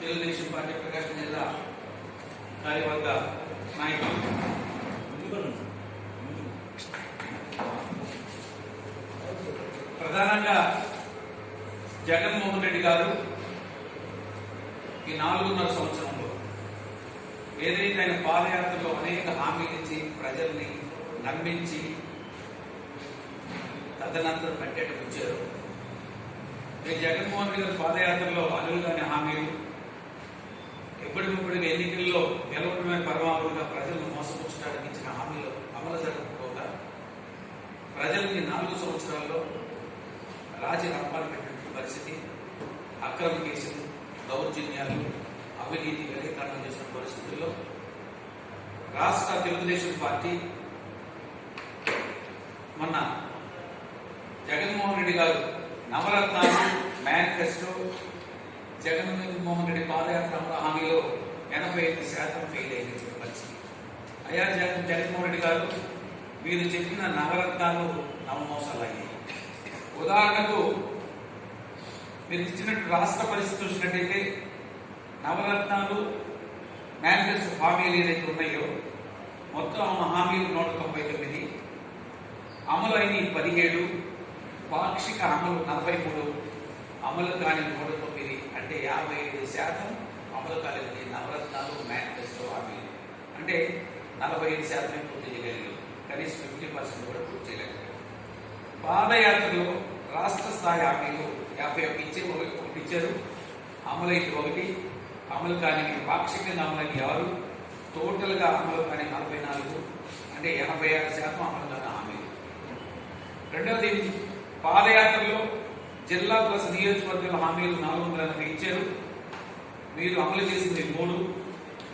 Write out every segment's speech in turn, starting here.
Telugu Desam party ప్రకాశం జిల్లా కార్యవర్గ నాయకులు ప్రధానంగా జగన్మోహన్ రెడ్డి గారు ఈ 4.5 సంవత్సరంలో ఏదైతే ఆయన పాదయాత్రలో అనేక హామీలు ఇచ్చి ప్రజల్ని నమ్మించి తదనంతరం కట్టేటకు వచ్చారు. ఈ జగన్మోహన్ రెడ్డి గారి పాదయాత్రలో అనువుగానే హామీలు ఎప్పటికప్పుడు ఎన్నికల్లో గెలవడమే పరమావధిగా ప్రజలను మోసపుచ్చడానికి ఇచ్చిన హామీలు అమలు జరగకపోగా ప్రజల్ని 4 సంవత్సరాల్లో రాజరంపాలు పెట్టిన పరిస్థితి, అక్రమ కేసులు, దౌర్జన్యాలు, అవినీతి వెలికరణ చేసిన పరిస్థితుల్లో రాష్ట్ర తెలుగుదేశం పార్టీ మొన్న జగన్మోహన్ రెడ్డి గారు నవరత్నాలు మేనిఫెస్టో జగన్మోహన్ రెడ్డి పాదయాత్ర హామీలో 85% ఫెయిల్ అయిన పరిస్థితి. అయ్యా జగన్మోహన్ రెడ్డి గారు, మీరు చెప్పిన నవరత్నాలు నవమోసాలు అయ్యాయి. ఉదాహరణకు మీరు ఇచ్చినట్టు రాష్ట్ర పరిస్థితి చూసినట్టయితే నవరత్నాలు మేనిఫెస్టో హామీలు ఏదైతే ఉన్నాయో మొత్తం హామీలు 199, అమలు అయిన 17, పాక్షిక అమలు 43, అమలు కాని 109, అంటే 55% అమలు కాలేదు. నవరత్నాలు మేనిఫెస్టో హామీలు అంటే 45% పూర్తి చేయగలిగారు, కనీసం 50% కూడా పూర్తి చేయలేకపోయారు. పాదయాత్రలో రాష్ట్ర స్థాయి హామీలు 51 ఇచ్చారు, అమలైతే 1, అమలు కాని పాక్షికంగా అమలైన 6, టోటల్గా అమలు కాని 44, అంటే 86% అమలు కాని హామీలు. రెండవది, పాదయాత్రలో జిల్లా ప్లస్ నియోజకవర్గాల హామీలు 480 ఇచ్చారు, మీరు అమలు చేసింది 3,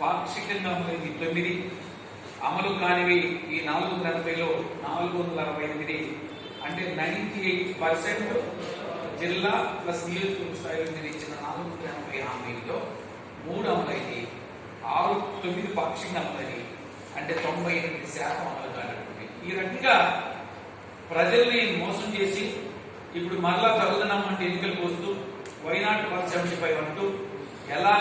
పాక్షికంగా అమలైంది 9, అమలు కానివి ఈ 480లో 468, అంటే 98% జిల్లా ప్లస్ నియోజకవర్గ స్థాయిలో మీరు ఇచ్చిన 480 హామీల్లో 3 అమలైంది, 9 పాక్షికంగా అమలైంది, అంటే 98% అమలు కానటువంటి. ఈ రకంగా ప్రజల్ని మోసం చేసి ఇప్పుడు మరలా తగుదనమ్మంటే ఎన్నికలకు వస్తూ వైనాట్ 175 అంటూ ఎలా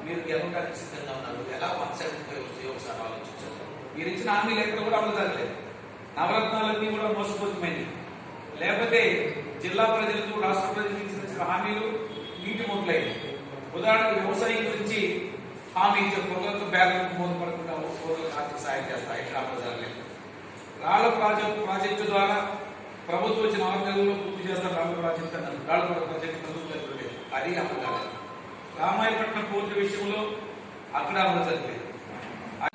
మీరు గెలవడానికి సిద్ధంగా ఉన్నారు, ఎలా 175 వస్తాయో ఒకసారి ఆలోచించారు. మీరు ఇచ్చిన హామీలు ఎక్కడ కూడా అమలు జరగలేదు, నవరత్నాలన్నీ కూడా మోసపోతుమైంది. లేకపోతే జిల్లా ప్రజలకు రాష్ట్ర ప్రజలకు ఇచ్చిన హామీలు నీటి మొదలైంది. ఉదాహరణకు వ్యవసాయం గురించి హామీ ఇచ్చే పొగలకు బ్యాగులకు మూలపడకుండా పొగలకు ఆర్థిక సాయం చేస్తా, ఇక్కడ అమలు జరగలేదు. రాళ్ల ప్రాజెక్టు ద్వారా ప్రభుత్వం వచ్చిన 6 నెలల్లో పూర్తి చేస్తారు. రాళ్ల ప్రాజెక్టు ప్రభుత్వం లేదు, అది అమలు కాలేదు. రామాయపట్నం పోర్టు విషయంలో అక్కడ అమలు జరగలేదు.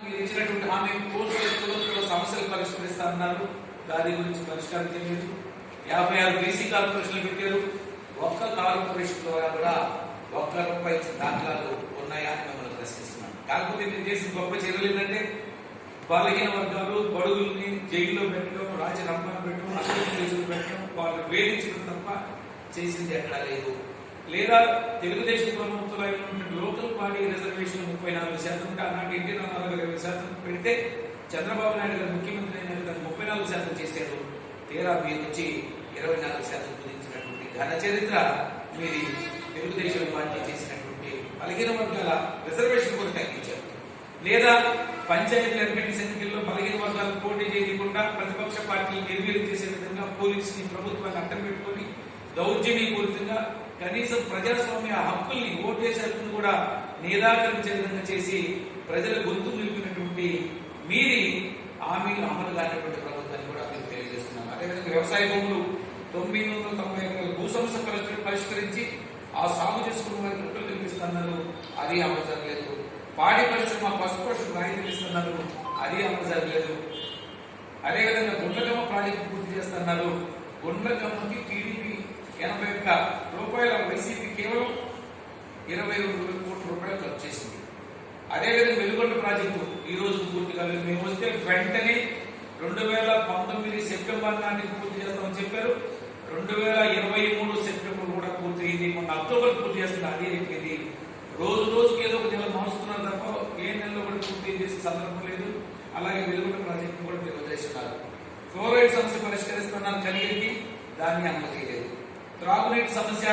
మీరు ఇచ్చినటువంటి హామీ కోర్టులో సమస్యలు పరిష్కరిస్తారన్నారు, దాని గురించి పరిష్కారం చేయలేదు. 56 బీసీ కార్పొరేషన్లు పెట్టారు, ఒక్క కార్పొరేషన్ ద్వారా కూడా ₹1 ఇచ్చిన దాఖలాలు ఉన్నాయా అని మిమ్మల్ని ప్రశ్నిస్తున్నాను. కాకపోతే మీరు చేసిన గొప్ప చర్యలు ఏంటంటే బలహీన వర్గాలు బడుగుల్ని జైల్లో పెట్టడం, రాజరంపాలు పెట్టడం, అక్రమ కేసులు పెట్టడం, వాళ్ళు వేధించడం తప్ప చేసింది ఎక్కడా లేదు. లేదా తెలుగుదేశం ప్రభుత్వంలో అయినటువంటి లోకల్ బాడీ రిజర్వేషన్ 34% ఉంటే ఆనాటి ఎన్టీ రామారావు గారు 20% పెడితే చంద్రబాబు నాయుడు గారు ముఖ్యమంత్రి అయిన దాన్ని 34% చేశారు. తీరా మీరు వచ్చి 24% కుదించినటువంటి ఘన చరిత్ర మీరు తెలుగుదేశం పార్టీ చేసినటువంటి బలహీన వర్గాల రిజర్వేషన్ కూడా తగ్గించారు. లేదా పంచాయతీ ఎంపీటీసీ ఎన్నికల్లో బలహీన వర్గాలకు పోటీ చేయకుండా ప్రతిపక్ష పార్టీలు నిర్వీర్యం చేసే విధంగా పోలీసుని ప్రభుత్వాన్ని అడ్డం పెట్టుకుని దౌర్జన్యపూరితంగా కనీసం ప్రజాస్వామ్య హక్కుల్ని, ఓటేసే హక్కును కూడా నిరాకరించే విధంగా చేసి ప్రజల గొంతు నిలిపినటువంటి మీరి హామీలు అమలు కానటువంటి ప్రభుత్వాన్ని కూడా మీకు తెలియజేస్తున్నాం. అదేవిధంగా వ్యవసాయ భూములు 990 ఎకరాల భూ సమస్య పరిష్కరించి ఆ సాగు చేసుకున్న వారికి హక్కులు కల్పిస్తున్నారు, అది అమలు జరగలేదు. పాడి పరిశ్రమ పశుపోషణ రాయితీలు ఇస్తున్నారు, అది అమలు జరగలేదు. అదేవిధంగా గుండ్లగమ్మ ప్రాజెక్టు పూర్తి చేస్తున్నారు, గుండ్లగమ్మకి టీడీపీ 81 రూపాయల, వైసీపీ కేవలం 22 కోట్ల రూపాయలు ఖర్చు చేసింది. అదేవిధంగా వెలుగొండ ప్రాజెక్టు ఈ రోజు పూర్తిగా మేము వస్తే వెంటనే 2019 సెప్టెంబర్ నాటికి పూర్తి చేస్తామని చెప్పారు. 2023 సెప్టెంబర్ కూడా పూర్తి అయింది. మొన్న అక్టోబర్ పూర్తి చేస్తున్నారు. అదే ఇది రోజుకి ఏదో ఒక నెల మారుస్తున్నారు తప్ప ఏ నెలలో కూడా పూర్తి చేసే సందర్భం లేదు. అలాగే వెలుగొండ ప్రాజెక్టు కూడా మీరు వదిలేస్తున్నారు. ఫ్లోరైడ్ సమస్య పరిష్కరిస్తున్నారు కలిగి, దాన్ని అమలు చేయలేదు. త్రాగునీటి సమస్య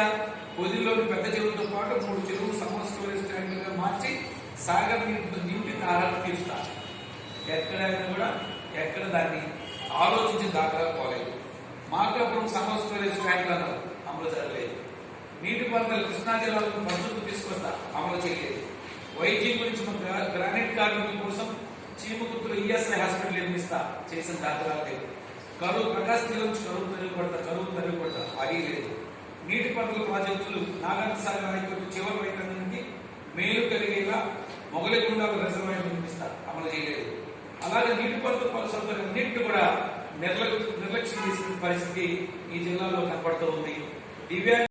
పొదిల్లోని పెద్ద చెరువులతో పాటు 3 చెరువులు సమ్మర్ స్టోరేజ్ ట్యాంకులుగా మార్చి సాగర్ నీటితో నింపి దారాలు తీరుస్తారు. ఎక్కడైనా కూడా ఎక్కడ దాన్ని ఆలోచించి దాఖలా పోలేదు. మార్కాపురం సమ్మర్ స్టోరేజ్ ట్యాంకులను అమలు జరగలేదు. నీటిపారుదల కృష్ణా జిల్లాలో పరిశుద్ధి తీసుకొస్తా అమలు చేయలేదు. వైద్యం గురించి గ్రానైట్ కార్మికుల కోసం చీమకుర్తిలో ఈఎస్ఐ హాస్పిటల్ నిర్మిస్తా చేసిన దాఖలాలు లేవు. కరువు ప్రకాశం జిల్లా నుంచి కరువు తరిగిపడతా అది లేదు. నీటిపారుదల ప్రాజెక్టులు నాగార్జున సాగర్ హైకోర్టు చివరి వైఖరికి మేలు కలిగేలా మొగలిగుండాల రిజర్వాయర్ నిర్మిస్తా అమలు చేయలేదు. అలాగే నీటిపారుదల పలు సౌకర్యం అన్నింటినీ కూడా నిర్లక్ష్యం చేసిన పరిస్థితి ఈ జిల్లాలో కనపడుతూ ఉంది. దివ్యాంగ